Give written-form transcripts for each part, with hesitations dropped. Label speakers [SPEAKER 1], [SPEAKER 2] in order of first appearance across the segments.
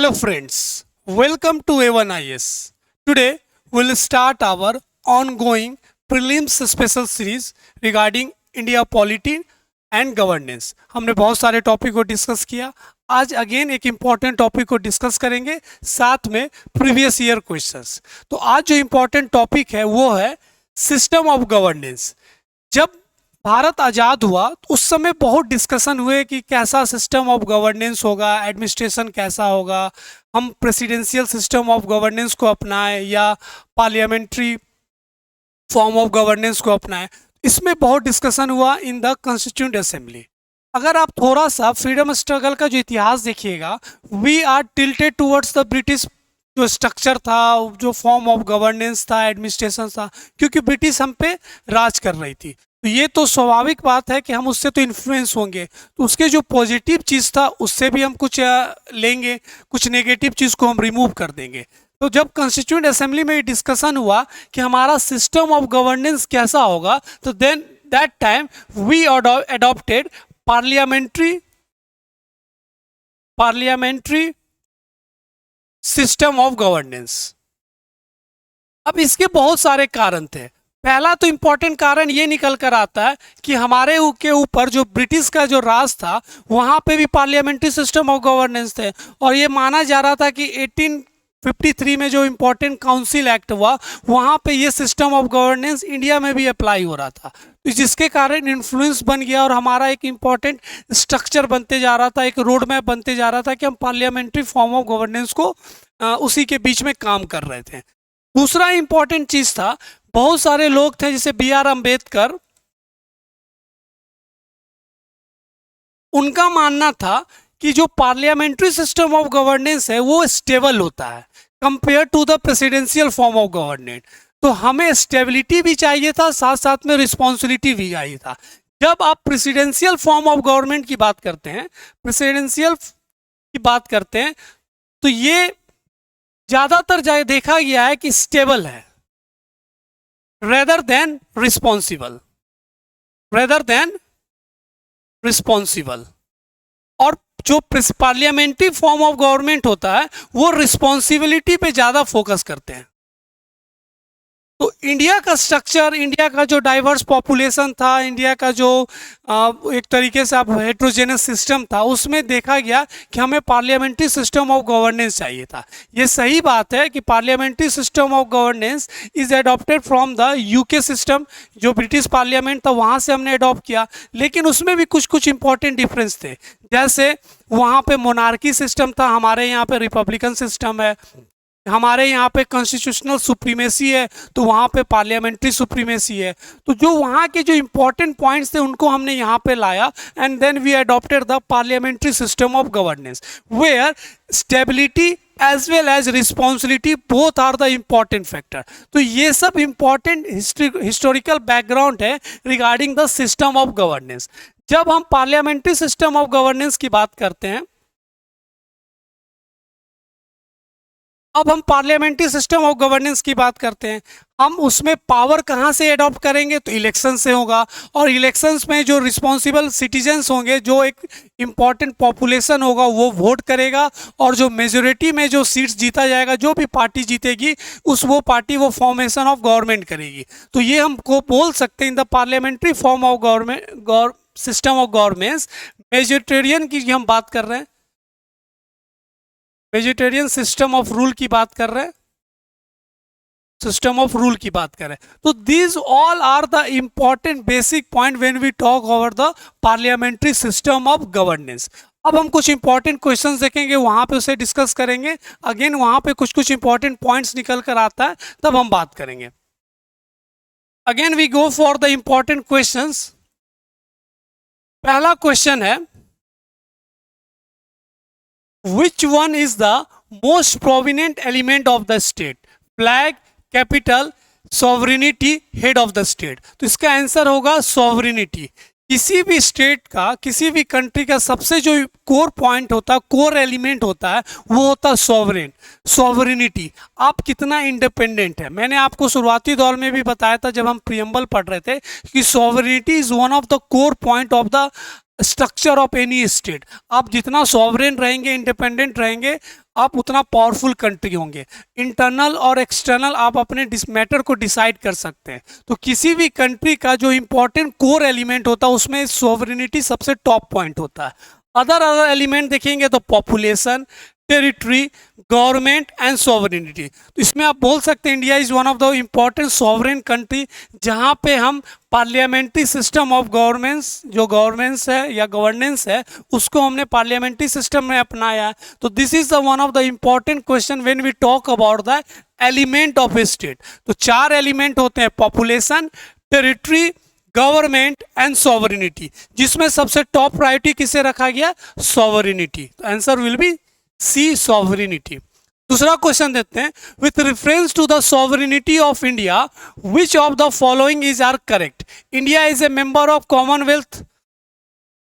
[SPEAKER 1] Hello friends, welcome to A1IS. Today we'll start our ongoing prelims special series regarding India polity and governance. हमने बहुत सारे topic को discuss किया। आज again एक इम्पॉर्टेंट टॉपिक को डिस्कस करेंगे, साथ में प्रीवियस ईयर क्वेश्चंस। तो आज जो इम्पॉर्टेंट टॉपिक है वो है सिस्टम ऑफ गवर्नेंस। जब भारत आज़ाद हुआ तो उस समय बहुत डिस्कशन हुए कि कैसा सिस्टम ऑफ गवर्नेंस होगा, एडमिनिस्ट्रेशन कैसा होगा, हम प्रेसिडेंशियल सिस्टम ऑफ गवर्नेंस को अपनाएं या पार्लियामेंट्री फॉर्म ऑफ गवर्नेंस को अपनाएं। इसमें बहुत डिस्कशन हुआ इन द कॉन्स्टिट्यूएंट असेंबली। अगर आप थोड़ा सा फ्रीडम स्ट्रगल का जो इतिहास देखिएगा, we are tilted towards the British जो स्ट्रक्चर था, जो फॉर्म ऑफ गवर्नेंस था, एडमिनिस्ट्रेशन था, क्योंकि ब्रिटिश हम पे राज कर रही थी। तो ये तो स्वाभाविक बात है कि हम उससे तो इन्फ्लुएंस होंगे। तो उसके जो पॉजिटिव चीज़ था उससे भी हम कुछ लेंगे, कुछ नेगेटिव चीज़ को हम रिमूव कर देंगे। तो जब कॉन्स्टिट्यूएंट असेंबली में डिस्कशन हुआ कि हमारा सिस्टम ऑफ गवर्नेंस कैसा होगा, तो then that time we adopted parliamentary system of governance. अब इसके बहुत सारे कारण थे। पहला तो इंपॉर्टेंट कारण ये निकल कर आता है कि हमारे के ऊपर जो ब्रिटिश का जो राज था वहाँ पे भी पार्लियामेंट्री सिस्टम ऑफ गवर्नेंस थे, और ये माना जा रहा था कि 1853 में जो इम्पोर्टेंट काउंसिल एक्ट हुआ वहाँ पे ये सिस्टम ऑफ गवर्नेंस इंडिया में भी अप्लाई हो रहा था, तो जिसके कारण इन्फ्लुएंस बन गया और हमारा एक इम्पॉर्टेंट स्ट्रक्चर बनते जा रहा था, एक रोड मैप बनते जा रहा था कि हम पार्लियामेंट्री फॉर्म ऑफ गवर्नेंस को उसी के बीच में काम कर रहे थे। दूसरा इम्पॉर्टेंट चीज़ था, बहुत सारे लोग थे जैसे B.R. अम्बेडकर, उनका मानना था कि जो पार्लियामेंट्री सिस्टम ऑफ गवर्नेंस है वो स्टेबल होता है compare to the presidential form of governance. तो हमें स्टेबिलिटी भी चाहिए था, साथ साथ में रिस्पॉन्सिबिलिटी भी चाहिए था। जब आप प्रेसिडेंशियल फॉर्म ऑफ गवर्नमेंट की बात करते हैं, प्रेसिडेंशियल की बात करते हैं, तो ये ज़्यादातर देखा गया है कि स्टेबल है रेदर देन रिस्पॉन्सिबल। और जो पार्लियामेंट्री फॉर्म ऑफ गवर्नमेंट होता है वो रिस्पॉन्सिबिलिटी पे ज़्यादा फोकस करते हैं। तो इंडिया का स्ट्रक्चर, इंडिया का जो डाइवर्स पॉपुलेशन था, इंडिया का जो एक तरीके से आप हेट्रोजेनस सिस्टम था, उसमें देखा गया कि हमें पार्लियामेंट्री सिस्टम ऑफ गवर्नेंस चाहिए था। ये सही बात है कि parliamentary system of governance is adopted from the UK system, जो ब्रिटिश पार्लियामेंट था वहाँ से हमने अडॉप्ट किया, लेकिन उसमें भी कुछ कुछ इंपॉर्टेंट डिफरेंस थे। जैसे वहाँ पे मोनार्की सिस्टम था, हमारे यहाँ पे रिपब्लिकन सिस्टम है। हमारे यहाँ पे कॉन्स्टिट्यूशनल सुप्रीमेसी है, तो वहाँ पे पार्लियामेंट्री सुप्रीमेसी है। तो जो वहाँ के जो इम्पोर्टेंट पॉइंट्स थे उनको हमने यहाँ पे लाया, and then we adopted the parliamentary system of governance where stability as well as responsibility both are the important factor. तो ये सब इम्पॉर्टेंट हिस्टोरिकल बैकग्राउंड है regarding the system of governance. जब हम पार्लियामेंट्री सिस्टम ऑफ गवर्नेंस की बात करते हैं, अब हम पार्लियामेंट्री सिस्टम ऑफ गवर्नेंस की बात करते हैं, हम उसमें पावर कहाँ से अडॉप्ट करेंगे, तो इलेक्शन से होगा। और इलेक्शंस में जो रिस्पॉन्सिबल सिटीजन्स होंगे, जो एक इम्पॉर्टेंट पॉपुलेशन होगा, वो वोट करेगा, और जो मेजोरिटी में जो सीट्स जीता जाएगा, जो भी पार्टी जीतेगी वो पार्टी वो फॉर्मेशन ऑफ गवर्नमेंट करेगी। तो ये हमको बोल सकते हैं in the parliamentary form of government system of governance majoritarian की हम बात कर रहे हैं, वेजिटेरियन सिस्टम ऑफ रूल की बात कर रहे हैं, सिस्टम ऑफ रूल की बात कर रहे हैं। तो these all are the important basic point when we talk over the parliamentary system of governance. अब हम कुछ इंपॉर्टेंट क्वेश्चंस देखेंगे, वहां पे उसे डिस्कस करेंगे। अगेन वहां पे कुछ कुछ इंपॉर्टेंट पॉइंट्स निकल कर आता है, तब हम बात करेंगे। Again we go for the important questions. पहला क्वेश्चन है, which one is the most prominent element of the state? Flag, capital, sovereignty, head of the state। तो इसका आंसर होगा sovereignty। किसी भी स्टेट का, किसी भी कंट्री का सबसे जो कोर पॉइंट होता है, कोर एलिमेंट होता है, वो होता है सॉवरेन, सॉवरेनिटी। आप कितना इंडिपेंडेंट है। मैंने आपको शुरुआती दौर में भी बताया था जब हम प्रियम्बल पढ़ रहे थे कि sovereignty is one of the core point of the structure of any state. आप जितना सॉवरेन रहेंगे, इंडिपेंडेंट रहेंगे, आप उतना पावरफुल कंट्री होंगे। इंटरनल और एक्सटर्नल आप अपने मैटर को डिसाइड कर सकते हैं। तो किसी भी कंट्री का जो इंपॉर्टेंट कोर एलिमेंट होता है उसमें सॉवरेनिटी सबसे टॉप पॉइंट होता है। अदर एलिमेंट देखेंगे तो population, territory, government and sovereignty. तो इसमें आप बोल सकते हैं India is one of the important sovereign country, जहां पे हम पार्लियामेंट्री सिस्टम ऑफ गवर्नेंस, जो गवर्नेंस है या गवर्नेंस है, उसको हमने पार्लियामेंट्री सिस्टम में अपनाया है। तो this is the one of the important question when we talk about the element of a state. तो 4 एलिमेंट होते हैं, population, territory, government and sovereignty, जिसमें सबसे टॉप प्रायोरिटी किसे रखा गया? सॉवरेनिटी। तो answer will be C, sovereignty. दूसरा क्वेश्चन देते हैं, with reference to the sovereignty of India which of the following is are correct? India is a member of Commonwealth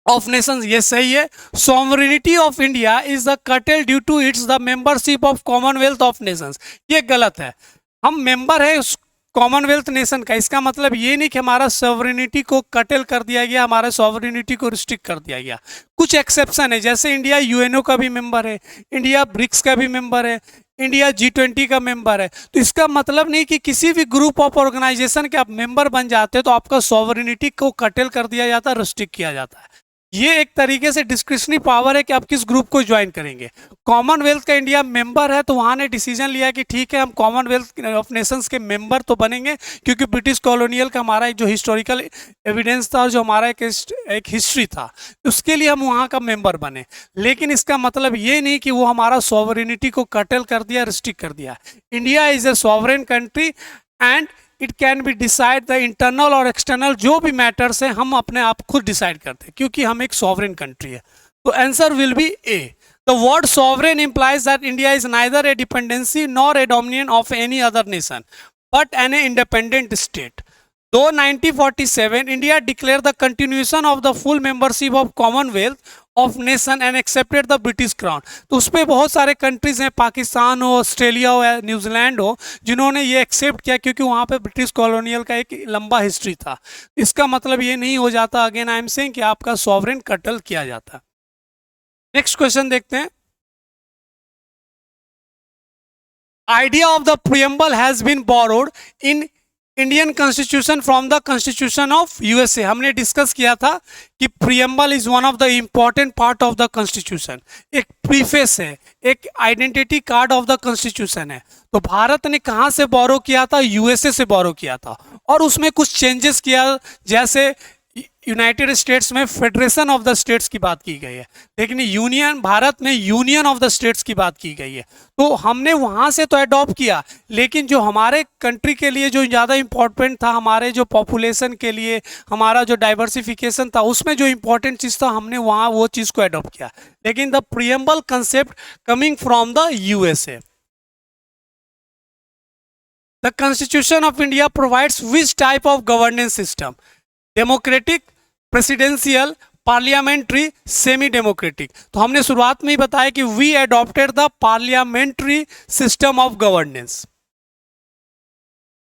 [SPEAKER 1] of nations, ये सही है। Sovereignty of India is the curtailed due to its the membership of Commonwealth of nations, ये गलत है। हम member है उस Commonwealth nation का, इसका मतलब ये नहीं कि हमारा सॉवरेनिटी को कटेल कर दिया गया, हमारा सॉवरेनिटी को रिस्ट्रिक्ट कर दिया गया। कुछ एक्सेप्शन है, जैसे इंडिया यूएनओ का भी मेंबर है, इंडिया ब्रिक्स का भी मेंबर है, इंडिया G20 का मेंबर है। तो इसका मतलब नहीं कि किसी भी ग्रुप ऑफ ऑर्गेनाइजेशन के आप मेंबर बन जाते हैं तो आपका सॉवरेनिटी को कटेल कर दिया जाता है, रिस्ट्रिक्ट किया जाता है। ये एक तरीके से डिस्क्रिशनरी पावर है कि आप किस ग्रुप को ज्वाइन करेंगे। कॉमनवेल्थ का इंडिया मेंबर है, तो वहाँ ने डिसीजन लिया कि ठीक है हम कॉमनवेल्थ ऑफ नेशंस के मेंबर तो बनेंगे, क्योंकि ब्रिटिश कॉलोनियल का हमारा एक जो हिस्टोरिकल एविडेंस था, जो हमारा एक हिस्ट्री था, उसके लिए हम वहाँ का मेंबर बने। लेकिन इसका मतलब ये नहीं कि वो हमारा सॉवरेनिटी को कटेल कर दिया, रिस्ट्रिक्ट कर दिया। India is a sovereign country and it can be decide the internal और एक्सटर्नल जो भी मैटर्स हैं हम अपने आप खुद डिसाइड करते हैं, क्योंकि हम एक सॉवरेन कंट्री है। तो answer will B A. The word sovereign implies that India is neither a dependency nor a dominion of any other nation, but an independent state. Though 1947 India declared the continuation of the full membership of Commonwealth of nation and accepted the British crown. तो उस पर बहुत सारे countries हैं, पाकिस्तान हो, Australia हो या New Zealand हो, जिन्होंने ये एक्सेप्ट किया, क्योंकि वहाँ पे ब्रिटिश कॉलोनियल का एक लंबा हिस्ट्री था। इसका मतलब ये नहीं हो जाता, अगेन आई एम सेइंग, कि आपका सॉवरेन कटल किया जाता। नेक्स्ट क्वेश्चन देखते हैं। Idea of the preamble has been borrowed in Indian constitution from the constitution of USA. हमने डिस्कस किया था कि preamble is one of the important part of the constitution, एक प्रीफेस है, एक identity card of the constitution है। तो भारत ने कहाँ से बोरो किया था? यूएसए से बोरो किया था, और उसमें कुछ चेंजेस किया, जैसे यूनाइटेड स्टेट्स में फेडरेशन ऑफ द स्टेट्स की बात की गई है, लेकिन यूनियन, भारत में यूनियन ऑफ द स्टेट्स की बात की गई है। तो हमने वहाँ से तो अडॉप्ट किया, लेकिन जो हमारे कंट्री के लिए जो ज़्यादा इम्पोर्टेंट था, हमारे जो पॉपुलेशन के लिए, हमारा जो डाइवर्सिफिकेशन था, उसमें जो इम्पोर्टेंट चीज़ था, हमने वहाँ वो चीज़ को अडॉप्ट किया। लेकिन the preamble concept coming from the USA. The constitution of India provides which type of governance system? Democratic, presidential, parliamentary, semi democratic. तो हमने शुरुआत में ही बताया कि we adopted the parliamentary system of governance.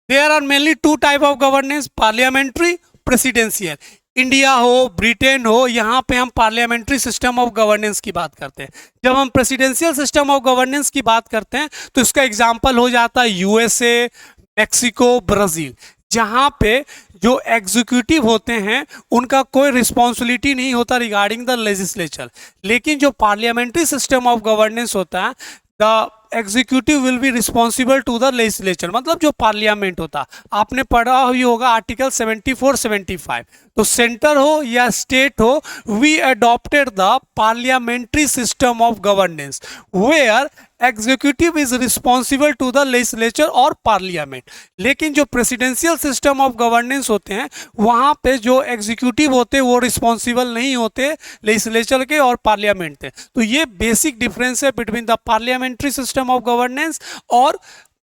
[SPEAKER 1] There are mainly 2 type of governance, parliamentary, presidential. India हो, Britain हो, यहाँ पे हम पार्लियामेंट्री सिस्टम ऑफ गवर्नेंस की बात करते हैं। जब हम प्रेसिडेंशियल सिस्टम ऑफ गवर्नेंस की बात करते हैं तो इसका एग्जाम्पल हो जाता है यूएसए, मैक्सिको, ब्राज़ील, जहाँ पे जो एग्जीक्यूटिव होते हैं उनका कोई रिस्पॉन्सिबिलिटी नहीं होता रिगार्डिंग द लेजिस्लेचर। लेकिन जो पार्लियामेंट्री सिस्टम ऑफ गवर्नेंस होता है, the executive will be responsible to the legislature, मतलब जो पार्लियामेंट होता, आपने पढ़ा ही होगा आर्टिकल 74-75। तो सेंटर हो या स्टेट हो, we adopted the parliamentary system of governance where executive is responsible to the legislature और पार्लियामेंट। लेकिन जो प्रेसिडेंशियल सिस्टम ऑफ गवर्नेंस होते हैं, वहाँ पे जो एग्जीक्यूटिव होते हैं वो रिस्पॉन्सिबल नहीं होते लेजिस्लेचर के और पार्लियामेंट के। तो ये बेसिक डिफरेंस है between the parliamentary system of governance और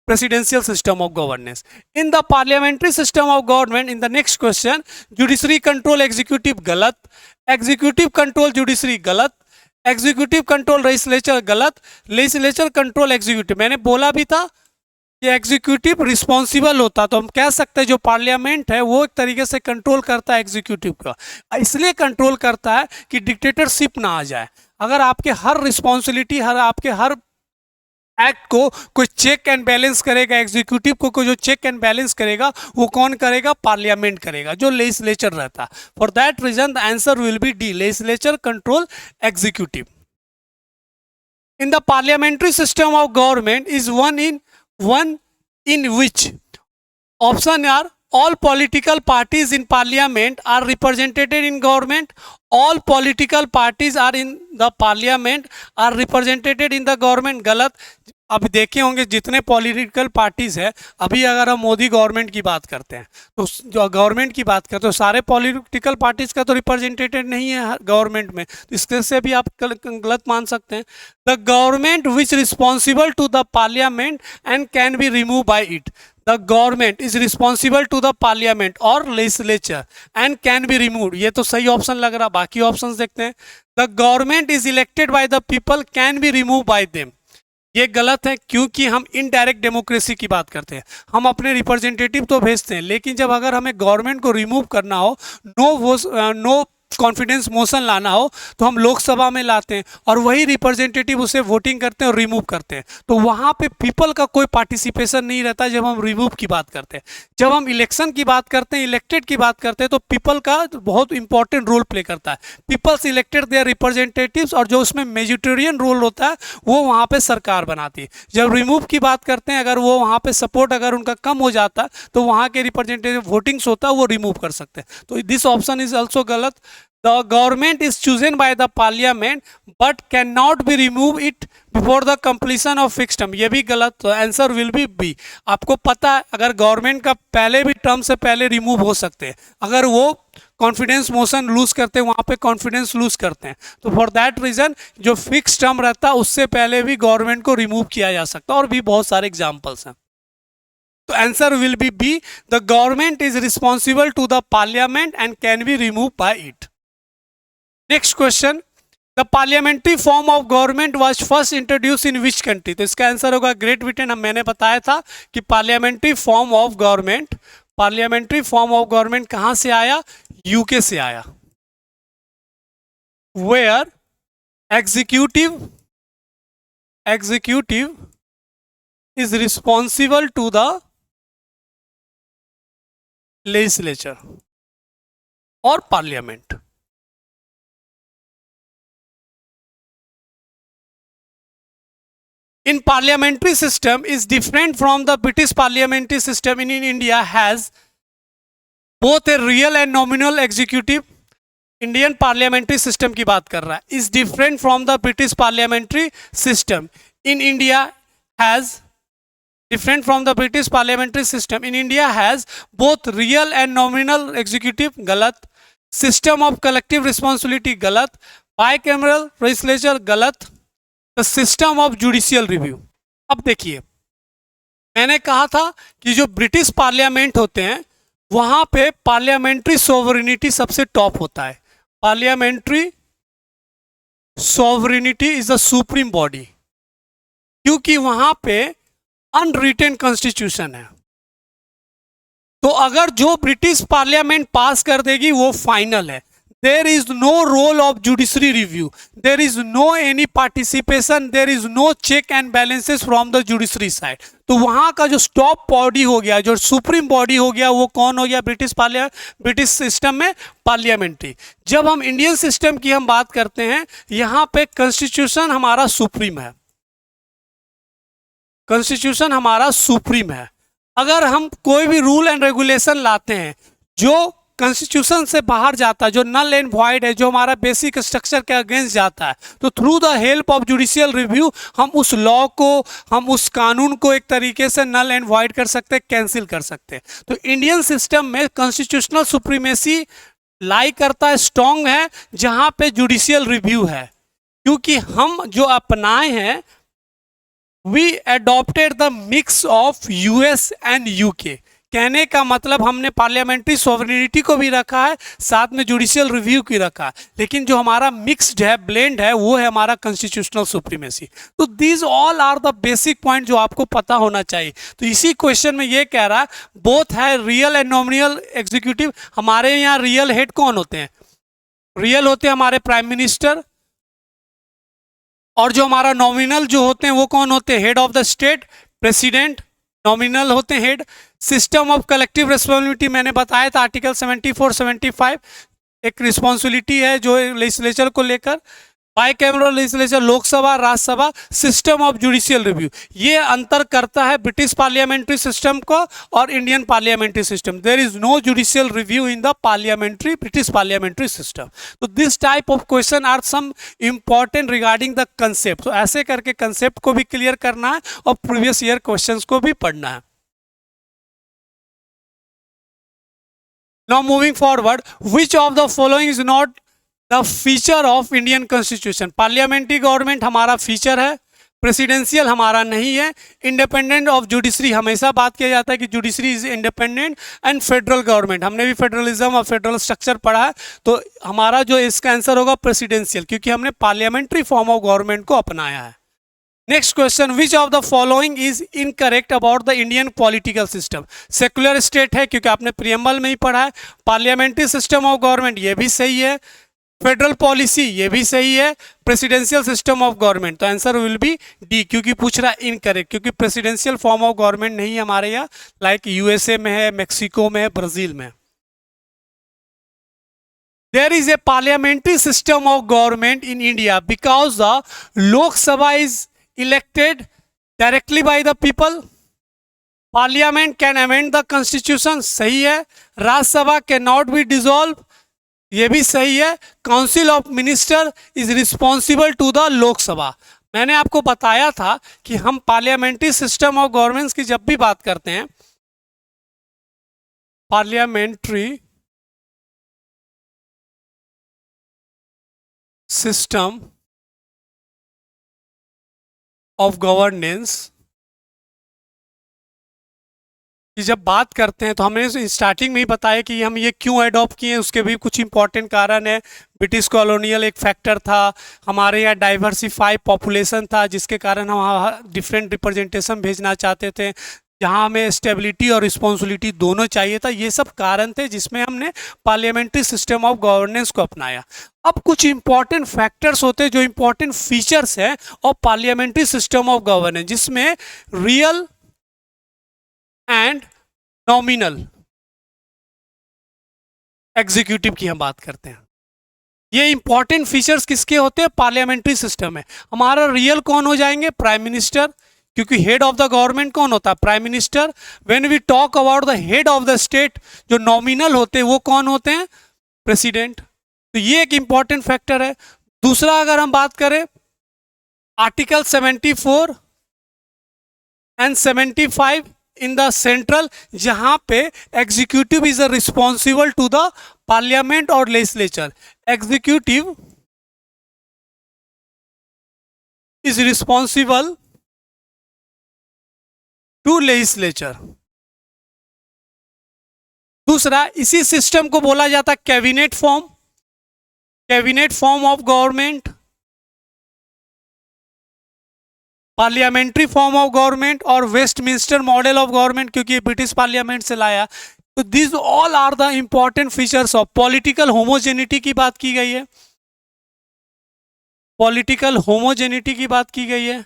[SPEAKER 1] presidential system of governance. In the parliamentary system of government, in the next question, judiciary control executive गलत, executive control judiciary गलत, executive control legislature गलत, legislature control executive। मैंने बोला भी था कि executive responsible होता, तो हम कह सकते हैं जो पार्लियामेंट है वो एक तरीके से कंट्रोल करता है एग्जीक्यूटिव का, इसलिए कंट्रोल करता है कि डिक्टेटरशिप ना आ जाए। अगर आपके हर रिस्पॉन्सिबिलिटी, आपके हर एक्ट को कोई चेक एंड बैलेंस करेगा, एग्जीक्यूटिव को कोई जो चेक एंड बैलेंस करेगा वो कौन करेगा? पार्लियामेंट करेगा, जो लेजिस्लेचर रहता। For that reason the answer will be D, legislature control executive. In the parliamentary system of government is one in which option are all political parties in parliament are represented in government, all political parties are in the parliament are represented in the government। गलत। अब देखे होंगे जितने political parties है, अभी अगर हम Modi government की बात करते हैं तो जो गवर्नमेंट की बात करते हैं तो सारे पॉलिटिकल पार्टीज का तो रिप्रेजेंटेटेड नहीं है गवर्नमेंट में, तो इसके से भी आप गलत मान सकते हैं। The government which responsible to the parliament and can be remove by it, the government is responsible to the parliament और legislature and can be remove, ये तो सही ऑप्शन लग रहा। बाकी ऑप्शंस देखते हैं। The government is elected by the people can be remove bye them, ये गलत है क्योंकि हम इनडायरेक्ट डेमोक्रेसी की बात करते हैं। हम अपने रिप्रेजेंटेटिव तो भेजते हैं, लेकिन जब अगर हमें गवर्नमेंट को रिमूव करना हो, नो कॉन्फिडेंस मोशन लाना हो, तो हम लोकसभा में लाते हैं और वही रिप्रेजेंटेटिव उसे वोटिंग करते हैं और रिमूव करते हैं। तो वहाँ पे पीपल का कोई पार्टिसिपेशन नहीं रहता जब हम रिमूव की बात करते हैं। जब हम इलेक्शन की बात करते हैं, इलेक्टेड की बात करते हैं, तो पीपल का बहुत इंपॉर्टेंट रोल प्ले करता है। पीपल्स इलेक्टेड देयर रिप्रेजेंटेटिव्स, और जो उसमें मेजोरिटेरियन रोल होता है वो वहाँ पे सरकार बनाती है। जब रिमूव की बात करते हैं, अगर वो वहाँ पे सपोर्ट अगर उनका कम हो जाता है तो वहाँ के रिप्रेजेंटेटिव वोटिंग्स होता है वो रिमूव कर सकते हैं। तो दिस ऑप्शन इज ऑल्सो गलत। The government is chosen by the parliament but cannot be remove it before the completion of fixed term, ये भी गलत। तो आंसर विल बी बी। आपको पता है अगर गवर्नमेंट का पहले भी टर्म से पहले रिमूव हो सकते हैं, अगर वो कॉन्फिडेंस मोशन लूज करते हैं, वहाँ पे कॉन्फिडेंस लूज करते हैं, तो फॉर दैट रीजन जो फिक्स टर्म रहता है उससे पहले भी गवर्नमेंट को रिमूव किया जा सकता है, और भी बहुत सारे एग्जाम्पल्स हैं। तो answer will be B, the government is responsible to the parliament and can be remove by it. Next question, the parliamentary form of government was first introduce in which country? तो इसका answer होगा great Britain. मैंने बताया था कि parliamentary form of government कहां से आया? यूके से आया। Where executive is responsible to the legislature और parliament. In parliamentary system is different from the British parliamentary system in India has both a real and nominal executive। Indian parliamentary system की बात कर रहा है। Is different from the British parliamentary system in India has different from the British parliamentary system in India has both real and nominal executive, गलत। system of collective responsibility, गलत। bicameral legislature, गलत। the system of judicial review। अब देखिए, मैंने कहा था कि जो ब्रिटिश पार्लियामेंट होते हैं वहां पे पार्लियामेंट्री सोवरेनिटी सबसे टॉप होता है। Parliamentary sovereignty is the supreme body, क्योंकि वहां पे अनरिटन कॉन्स्टिट्यूशन है। तो अगर जो ब्रिटिश पार्लियामेंट पास कर देगी वो फाइनल है। There is no role of judiciary review, there is no any participation, there is no check and balances from the judiciary side. तो वहां का जो टॉप बॉडी हो गया, जो सुप्रीम बॉडी हो गया, वो कौन हो गया? ब्रिटिश सिस्टम में पार्लियामेंट्री। जब हम इंडियन सिस्टम की हम बात करते हैं, यहां पे कॉन्स्टिट्यूशन हमारा सुप्रीम है। कॉन्स्टिट्यूशन हमारा सुप्रीम है। अगर हम कोई भी रूल एंड रेगुलेशन लाते हैं जो कॉन्स्टिट्यूशन से बाहर जाता है, जो नल एंड वॉइड है, जो हमारा बेसिक स्ट्रक्चर के अगेंस्ट जाता है, तो through the help of judicial review हम उस लॉ को, हम उस कानून को एक तरीके से नल एंड वॉइड कर सकते हैं, कैंसिल कर सकते हैं। तो इंडियन सिस्टम में कॉन्स्टिट्यूशनल सुप्रीमेसी लाई करता है, स्ट्रॉन्ग है, जहां पे जुडिशियल रिव्यू है। क्योंकि हम जो अपनाए हैं, we adopted the mix of US and UK। कहने का मतलब हमने पार्लियामेंट्री सॉवरेनिटी को भी रखा है, साथ में जुडिशियल रिव्यू की रखा है, लेकिन जो हमारा मिक्स्ड है, ब्लेंड है, वो है हमारा कॉन्स्टिट्यूशनल सुप्रीमेसी। तो these all are the basic point जो आपको पता होना चाहिए। तो इसी क्वेश्चन में ये कह रहा है बोथ है रियल एंड नॉमिनल एग्जीक्यूटिव। हमारे यहाँ रियल हेड कौन होते हैं? रियल होते हैं हमारे प्राइम मिनिस्टर, और जो हमारा नॉमिनल जो होते हैं वो कौन होते हैं? Head of the state, president nominal होते हैं head. System of collective responsibility मैंने बताया था आर्टिकल 74 75, एक रिस्पॉन्सिबिलिटी है जो लेजिस्लेचर को लेकर। By cameral legislature, Lok Sabha, Rajya Sabha. System of judicial review, ये अंतर करता है ब्रिटिश पार्लियामेंट्री सिस्टम को और Indian parliamentary system. There is no judicial review in the parliamentary British parliamentary system. तो this type of question are some important regarding the concept. तो ऐसे करके कंसेप्ट को भी क्लियर करना है और प्रीवियस ईयर क्वेश्चंस को भी पढ़ना है। Now moving forward, which of the following is not the feature of Indian constitution? Parliamentary government हमारा फीचर है, प्रेसिडेंशियल हमारा नहीं है, इंडिपेंडेंट ऑफ जुडिशरी हमेशा बात किया जाता है कि judiciary is independent, and federal government, हमने भी फेडरलिज्म और फेडरल स्ट्रक्चर पढ़ा है, तो हमारा जो इसका आंसर होगा प्रेसिडेंशियल, क्योंकि हमने पार्लियामेंट्री फॉर्म ऑफ गवर्नमेंट को अपनाया है। Next question, which of the following is incorrect about the Indian political system? Secular state है क्योंकि आपने प्रियम्बल में ही पढ़ा है, पार्लियामेंट्री सिस्टम ऑफ गवर्नमेंट ये भी सही है, फेडरल पॉलिसी ये भी सही है, प्रेसिडेंशियल सिस्टम ऑफ गवर्नमेंट, तो आंसर विल बी डी, क्योंकि पूछ रहा है इनकरेक्ट, क्योंकि प्रेसिडेंशियल फॉर्म ऑफ गवर्नमेंट नहीं है हमारे यहाँ, लाइक यूएसए में है, मेक्सिको में है, ब्राजील में। There is a parliamentary system of government in India because the Lok Sabha is elected directly by the people, parliament can amend the constitution, सही है, Rajya Sabha can not be dissolve, ये भी सही है, council of minister is responsible to the Lok Sabha. मैंने आपको बताया था कि हम पार्लियामेंट्री सिस्टम ऑफ गवर्नेंस की जब भी बात करते हैं, पार्लियामेंट्री सिस्टम ऑफ गवर्नेंस कि जब बात करते हैं तो हमने स्टार्टिंग में ही बताया कि हम ये क्यों अडॉप्ट किए, उसके भी कुछ इंपॉर्टेंट कारण है। ब्रिटिश कॉलोनियल एक फैक्टर था, हमारे यहाँ डाइवर्सिफाई पॉपुलेशन था जिसके कारण हम डिफरेंट रिप्रेजेंटेशन भेजना चाहते थे, जहाँ हमें स्टेबिलिटी और रिस्पॉन्सिबिलिटी दोनों चाहिए था। ये सब कारण थे जिसमें हमने पार्लियामेंट्री सिस्टम ऑफ गवर्नेंस को अपनाया। अब कुछ इंपॉर्टेंट फैक्टर्स होते हैं जो इंपॉर्टेंट फीचर्स हैं और पार्लियामेंट्री सिस्टम ऑफ गवर्नेंस, जिसमें रियल एंड नॉमिनल एग्जीक्यूटिव की हम बात करते हैं। ये इंपॉर्टेंट फीचर्स किसके होते हैं? पार्लियामेंट्री सिस्टम में। हमारा रियल कौन हो जाएंगे? प्राइम मिनिस्टर, क्योंकि हेड ऑफ द गवर्नमेंट कौन होता है? Prime minister. When we talk about the head of the state, जो नॉमिनल होते हैं वो कौन होते हैं? प्रेसिडेंट। तो ये एक इंपॉर्टेंट फैक्टर है। दूसरा, अगर हम बात करें article 74 and 75 in the central, जहां पे executive is responsible to the parliament और legislature, executive is responsible to legislature. दूसरा, इसी सिस्टम को बोला जाता है cabinet form, cabinet form of government, parliamentary form of government और वेस्टमिंस्टर मॉडल ऑफ गवर्नमेंट, क्योंकि ब्रिटिश पार्लियामेंट से लाया। तो this all are the important features of political homogeneity की बात की गई है, पॉलिटिकल होमोजेनिटी की बात की गई है,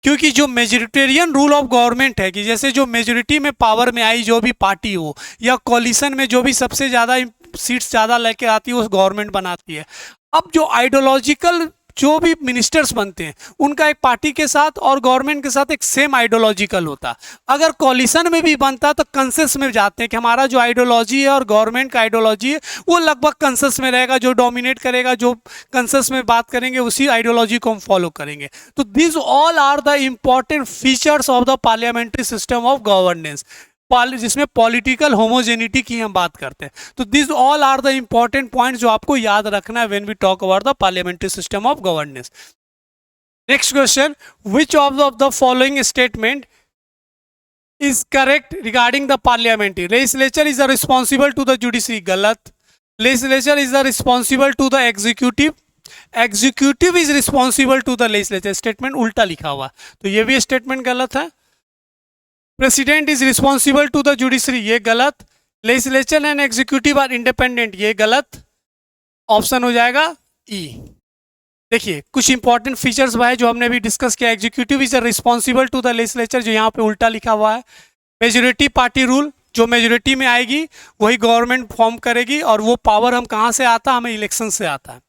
[SPEAKER 1] क्योंकि जो मेजोरिटेरियन रूल ऑफ गवर्नमेंट है कि जैसे जो मेजोरिटी में पावर में आई जो भी पार्टी हो या कॉलिशन में जो भी सबसे ज़्यादा सीट्स ज़्यादा लेके आती है वो गवर्नमेंट बनाती है। अब जो आइडियोलॉजिकल जो भी मिनिस्टर्स बनते हैं उनका एक पार्टी के साथ और गवर्नमेंट के साथ एक सेम आइडियोलॉजिकल होता। अगर कॉलिशन में भी बनता तो कंसेंसस में जाते हैं कि हमारा जो आइडियोलॉजी है और गवर्नमेंट का आइडियोलॉजी है वो लगभग कंसेंसस में रहेगा, जो डोमिनेट करेगा, जो कंसेंसस में बात करेंगे उसी आइडियोलॉजी को हम फॉलो करेंगे। तो this all are the important features of the parliamentary system of governance, जिसमें पॉलिटिकल होमोजेनिटी की हम बात करते हैं। तो this all are the important points जो आपको याद रखना है when we talk about the parliamentary system of governance. Next question, which of the following statement is correct regarding the parliamentary. Legislature is responsible to the judiciary. गलत. Legislature is responsible to the executive. Executive is responsible to the legislature. Statement उल्टा लिखा हुआ, तो ये भी statement गलत है. President is responsible to the judiciary. ये गलत. Legislature and executive are independent. ये गलत. ऑप्शन हो जाएगा ई. देखिए कुछ इंपॉर्टेंट फीचर्स है जो हमने भी डिस्कस किया. Executive is responsible to the legislature, जो यहाँ पे उल्टा लिखा हुआ है. मेजोरिटी पार्टी रूल, जो मेजोरिटी में आएगी वही गवर्नमेंट फॉर्म करेगी, और वो पावर हम कहाँ से आता है, हमें इलेक्शन से आता है.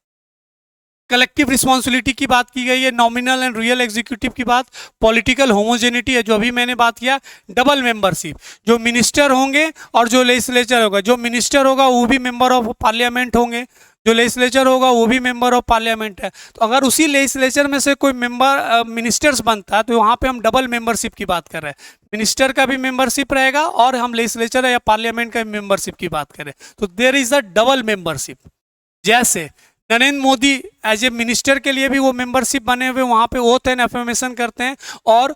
[SPEAKER 1] कलेक्टिव रिस्पॉन्सिबिलिटी की बात की गई है. नॉमिनल एंड रियल एग्जीक्यूटिव की बात. पॉलिटिकल होमोजेनिटी है, जो अभी मैंने बात किया. डबल मेंबरशिप, जो मिनिस्टर होंगे और जो लेजिस्लेचर होगा. जो मिनिस्टर होगा वो भी मेंबर ऑफ पार्लियामेंट होंगे, जो लेजिस्लेचर होगा वो भी मेंबर ऑफ पार्लियामेंट है. तो अगर उसी लेजिस्लेचर में से कोई मेंबर मिनिस्टर्स बनता है तो वहाँ पे हम डबल मेंबरशिप की बात कर रहे हैं. मिनिस्टर का भी मेंबरशिप रहेगा और हम लेजिस्लेचर या पार्लियामेंट का मेंबरशिप की बात करें तो there is a double membership. जैसे Narendra Modi as a minister के लिए भी वो मेंबरशिप बने हुए, वहाँ पे ओथ एंड एफर्मेशन करते हैं. और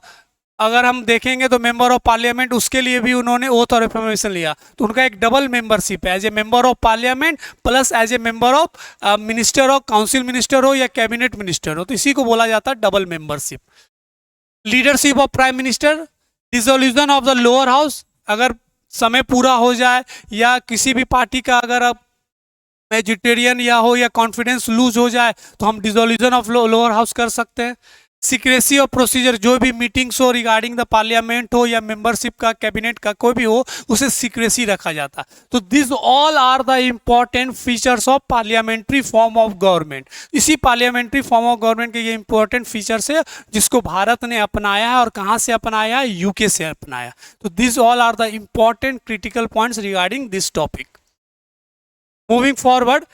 [SPEAKER 1] अगर हम देखेंगे तो मेंबर ऑफ पार्लियामेंट, उसके लिए भी उन्होंने ओथ और एफर्मेशन लिया, तो उनका एक डबल मेंबरशिप है. As a member of parliament plus as a member of minister हो, काउंसिल मिनिस्टर हो या कैबिनेट मिनिस्टर हो, तो इसी को बोला जाता है double membership. Leadership of prime minister. Dissolution of the lower house, अगर समय पूरा हो जाए या किसी भी पार्टी का अगर वेजिटेरियन या हो या कॉन्फिडेंस लूज हो जाए तो हम डिसोल्यूशन ऑफ लोअर हाउस कर सकते हैं. सीक्रेसी ऑफ प्रोसीजर, जो भी मीटिंग्स हो रिगार्डिंग द पार्लियामेंट हो या मेंबरशिप का कैबिनेट का कोई भी हो, उसे सीक्रेसी रखा जाता. तो this all are the important features of parliamentary form of government. इसी पार्लियामेंट्री फॉर्म ऑफ गवर्नमेंट के ये इंपॉर्टेंट फीचर्स है जिसको भारत ने अपनाया है. और कहाँ से अपनाया है? यूके से अपनाया. तो this all are the important critical points regarding this topic. Moving forward,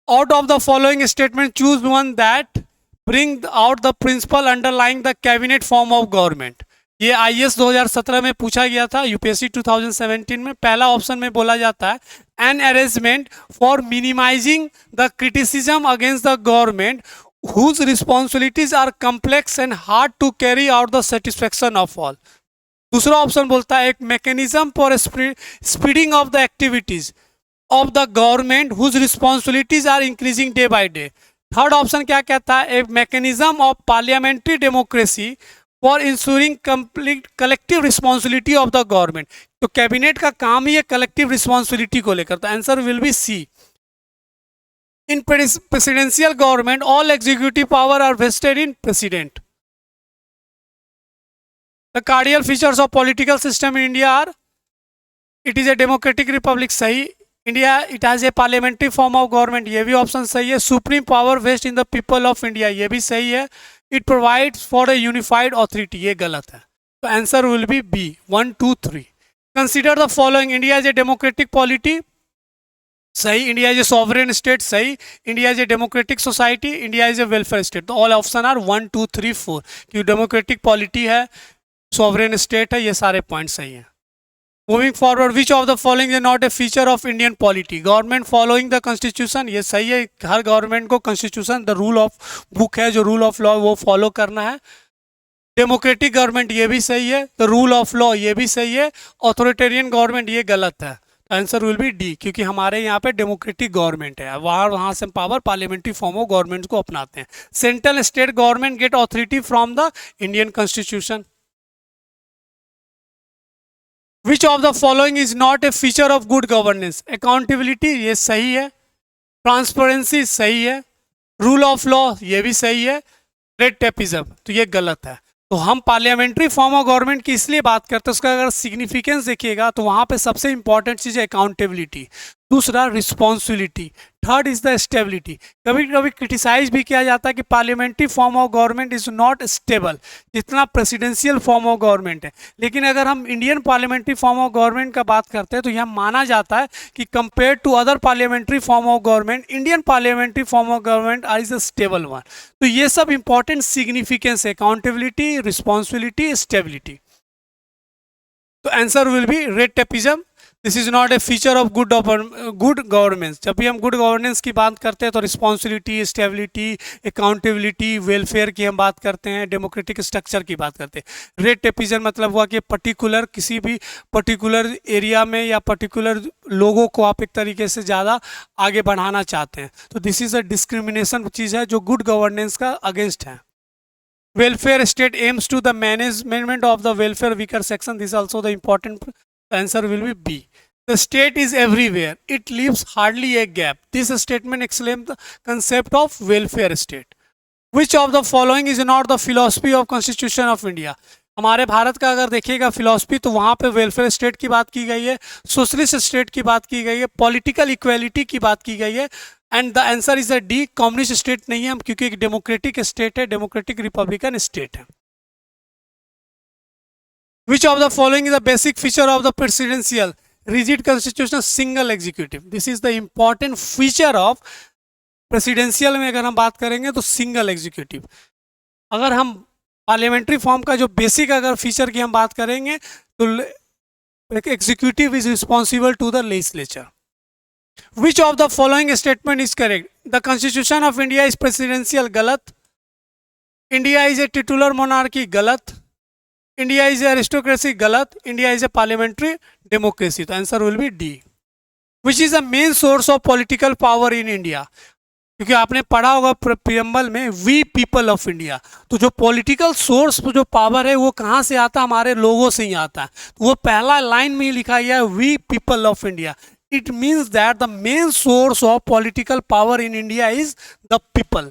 [SPEAKER 1] out of the following statement, choose one that bring out the principle underlying the cabinet form of government. ये IAS 2017 में पूछा गया था, UPSC 2017 में. पहला option में बोला जाता है an arrangement for minimizing the criticism against the government whose responsibilities are complex and hard to carry out the satisfaction of all. दूसरा ऑप्शन बोलता है एक mechanism for speeding of the activities of the government whose responsibilities are increasing day by day. Third option क्या कहता है? A mechanism of parliamentary democracy for ensuring complete collective responsibility of the government. तो cabinet का काम ही है collective responsibility को लेकर. तो answer will be C. In presidential government all executive power are vested in president. The cardinal features of political system in India are it is a democratic republic. सही. India it has a parliamentary form of government, ये भी option सही है. Supreme power vest in the people of India, ये भी सही है. It provides for a unified authority, ये गलत है. तो answer will be B. 1 2 3. Consider the following. India is a democratic polity, सही. India is a sovereign state, सही. India is a democratic society, India is a welfare state. तो all option are 1 2 3 4. क्योंकि democratic polity है, sovereign state है, ये सारे point सही हैं. Moving forward, which of the following is not a feature of Indian polity? Government following the constitution, ये सही है. हर गवर्नमेंट को constitution, the rule of book है, जो rule of law वो follow करना है. डेमोक्रेटिक गवर्नमेंट, ये भी सही है. द रूल ऑफ लॉ, ये भी सही है. ऑथोरिटेरियन गवर्नमेंट, ये गलत है. आंसर विल बी डी, क्योंकि हमारे यहाँ पे डेमोक्रेटिक गवर्नमेंट है, वहाँ से power parliamentary form of government को अपनाते हैं. Central state government get authority from the Indian constitution. Which of the following is not a feature of good governance? Accountability, ये सही है. ट्रांसपेरेंसी, सही है. रूल ऑफ लॉ, ये भी सही है. रेड टेपिज्म, तो ये गलत है. तो हम पार्लियामेंट्री फॉर्म ऑफ गवर्नमेंट की इसलिए बात करते हैं, उसका अगर सिग्निफिकेंस देखिएगा तो वहाँ पे सबसे इंपॉर्टेंट चीज़ है अकाउंटेबिलिटी. दूसरा responsibility. Third is the stability. कभी कभी क्रिटिसाइज भी किया जाता है कि parliamentary form of government is not stable जितना प्रेसिडेंशियल फॉर्म ऑफ गवर्नमेंट है. लेकिन अगर हम Indian parliamentary form of government का बात करते हैं तो यह माना जाता है कि compare to other parliamentary form of government, Indian parliamentary form of government is a stable one. तो ये सब इंपॉर्टेंट सिग्निफिकेंस है, अकाउंटेबिलिटी, रिस्पॉन्सिबिलिटी, स्टेबिलिटी. तो answer will be red tapism. This is not a feature of good governance. जब भी हम good governance की बात करते हैं तो रिस्पॉन्सिबिलिटी, स्टेबिलिटी, अकाउंटेबिलिटी, वेलफेयर की हम बात करते हैं, डेमोक्रेटिक स्ट्रक्चर की बात करते हैं। रेड टेपिजन मतलब हुआ कि पर्टिकुलर किसी भी पर्टिकुलर एरिया में या पर्टिकुलर लोगों को आप एक तरीके से ज़्यादा आगे बढ़ाना चाहते हैं, तो दिस इज़ अ डिस्क्रिमिनेशन चीज़ है जो गुड गवर्नेंस का अगेंस्ट है। Welfare state aims to the management of the welfare weaker section. This is also the important answer will be B. The state is everywhere. It leaves hardly a gap. This statement explains the concept of welfare state. Which of the following is not the philosophy of Constitution of India? हमारे भारत का अगर देखिएगा philosophy तो वहाँ पे welfare state की बात की गई है, सोशलिस्ट स्टेट की बात की गई है, पॉलिटिकल इक्वेलिटी की बात की गई है, and the answer is a D. Communist state नहीं है क्योंकि एक डेमोक्रेटिक स्टेट है, डेमोक्रेटिक रिपब्लिकन स्टेट है। विच of the following is the basic feature of the presidential rigid constitution single executive? This is the important feature of presidential में अगर हम बात करेंगे तो सिंगल एग्जीक्यूटिव। अगर हम पार्लियामेंट्री फॉर्म का जो बेसिक अगर फीचर की हम बात करेंगे तो executive is responsible to the legislature. Which of the following statement is correct? The Constitution of India is presidential, गलत। India is a titular monarchy, गलत। India is a aristocracy, गलत। India is a parliamentary democracy, तो answer will be D। Which is the main source of political power in India? क्योंकि आपने पढ़ा होगा preamble में we people of India, तो जो पॉलिटिकल सोर्स जो पावर है वो कहाँ से आता है? हमारे लोगों से ही आता है। तो वो पहला लाइन में ही लिखा गया है we people of India. It means that the main source of political power in India is the people.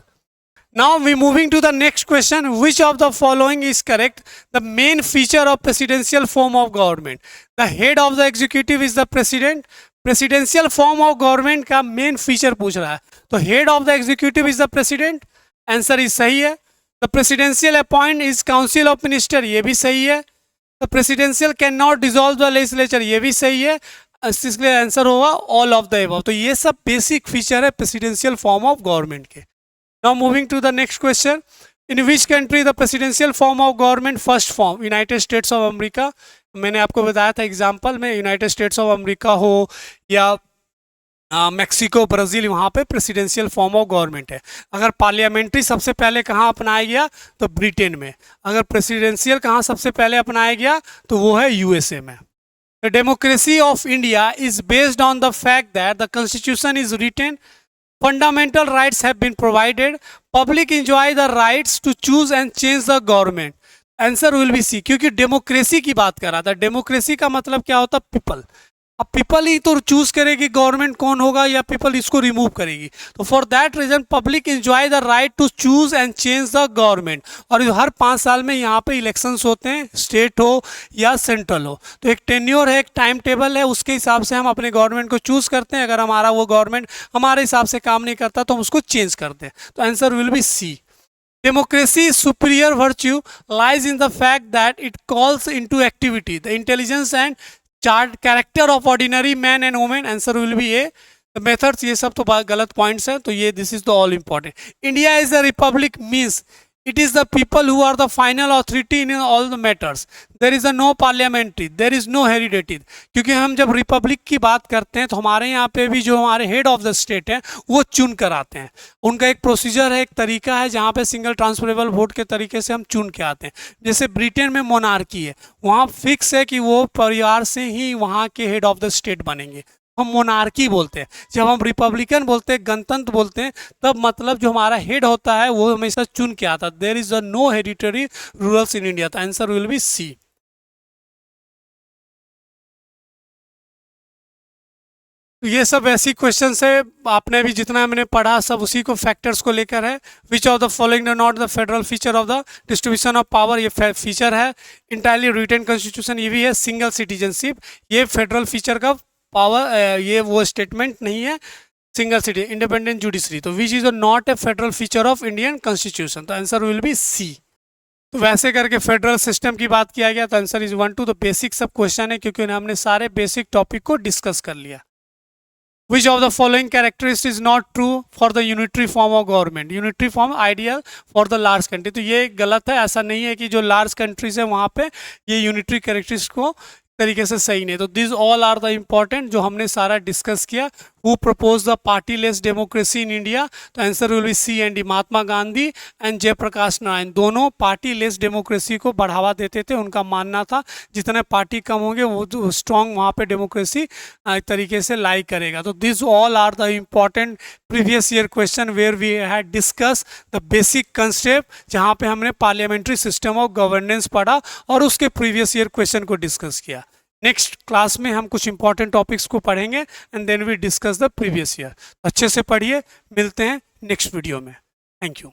[SPEAKER 1] Now we moving to the next question. Which of the following is correct? The main feature of presidential form of government. The head of the executive is the president. Presidential form of government का main feature पूछ रहा है, तो head of the executive is the president. Answer is सही है। The presidential appoint is council of minister, ये भी सही है। The presidential cannot dissolve the legislature, ये भी सही है। इसलिए आंसर होगा ऑल ऑफ द अबव। तो ये सब बेसिक फीचर है प्रेसिडेंशियल फॉर्म ऑफ गवर्नमेंट के। Now moving to the next question. In which country the presidential form of government first form? United States of America. मैंने आपको बताया था एग्जांपल में, यूनाइटेड स्टेट्स ऑफ अमेरिका हो या Mexico, Brazil, वहाँ पे प्रेसिडेंशियल फॉर्म ऑफ गवर्नमेंट है। अगर पार्लियामेंट्री सबसे पहले कहाँ अपनाया गया तो ब्रिटेन में। अगर प्रेसिडेंशियल कहाँ सबसे पहले अपनाया गया तो वो है यूएसए में। The democracy of India is based on the fact that the constitution is written, fundamental rights have been provided, public enjoy the rights to choose and change the government. Answer will be C, क्योंकि democracy की बात कर रहा था। Democracy का मतलब क्या होता है? पीपल। अब पीपल ही तो चूज करेगी गवर्नमेंट कौन होगा या पीपल इसको रिमूव करेगी। तो for that reason public enjoy the right to choose and change the government. और हर 5 साल में यहाँ पे इलेक्शंस होते हैं, स्टेट हो या सेंट्रल हो। तो एक टेन्योर है, एक टाइम टेबल है, उसके हिसाब से हम अपने गवर्नमेंट को चूज करते हैं। अगर हमारा वो गवर्नमेंट हमारे हिसाब से काम नहीं करता तो हम उसको चेंज करते हैं। तो answer will be C. Democracy's superior virtue lies in the fact that it calls into activity the intelligence and character of ordinary man and woman. Answer will be A. The methods, ये सब तो गलत points हैं, तो ये this is the all important. India is the Republic means it is the people who are the final authority in all the matters. There is a no parliamentary, there is no hereditary. क्योंकि हम जब Republic की बात करते हैं तो हमारे यहाँ पे भी जो हमारे हेड ऑफ द स्टेट हैं वो चुन कर आते हैं। उनका एक प्रोसीजर है, एक तरीका है जहाँ पे सिंगल ट्रांसफरेबल वोट के तरीके से हम चुन के आते हैं। जैसे ब्रिटेन में मोनार्की है, वहाँ फिक्स है कि वो परिवार से ही वहाँ के हेड ऑफ द स्टेट बनेंगे। हम मोनार्की बोलते हैं। जब हम रिपब्लिकन बोलते हैं, गणतंत्र बोलते हैं, तब मतलब जो हमारा हेड होता है वो हमेशा चुन के आता है। There is a no hereditary rules in India. तो आंसर विल बी सी। ये सब ऐसी क्वेश्चन है, आपने भी जितना मैंने पढ़ा सब उसी को फैक्टर्स को लेकर है। विच of the following not the federal feature of the distribution of power, ये फीचर है। इंटायरली रिटन कॉन्स्टिट्यूशन, ये भी है। सिंगल सिटीजनशिप, ये फेडरल फीचर का पावर, ये वो स्टेटमेंट नहीं है। सिंगल सिटी, इंडिपेंडेंट जुडिशरी, तो which is not A federal feature of Indian constitution. तो आंसर विल बी सी। तो वैसे करके फेडरल सिस्टम की बात किया गया, तो आंसर इज 1 2। तो बेसिक सब क्वेश्चन है क्योंकि हमने सारे बेसिक टॉपिक को डिस्कस कर लिया। Which of the following characteristics is not true for the unitary form of government? Unitary form ideal for the large country, तो ये गलत है। ऐसा नहीं है कि जो लार्ज कंट्रीज है वहाँ पे ये यूनिटरी कैरेक्टरिस्टिक्स को तरीके से सही नहीं। तो this all are the important जो हमने सारा डिस्कस किया। Who propose the party less democracy in India? तो answer will be C and D, Mahatma Gandhi and Jayaprakash Narayan. दोनों पार्टी लेस डेमोक्रेसी को बढ़ावा देते थे। उनका मानना था जितने पार्टी कम होंगे वो स्ट्रॉन्ग वहाँ पे डेमोक्रेसी तरीके से लाई करेगा। तो this all are the important previous year question where we had discuss the basic concept, जहाँ पे हमने पार्लियामेंट्री सिस्टम ऑफ गवर्नेंस पढ़ा और उसके प्रीवियस ईयर क्वेश्चन को डिस्कस किया। नेक्स्ट क्लास में हम कुछ इंपॉर्टेंट टॉपिक्स को पढ़ेंगे and then we discuss the previous year. अच्छे से पढ़िए, मिलते हैं नेक्स्ट वीडियो में। Thank you.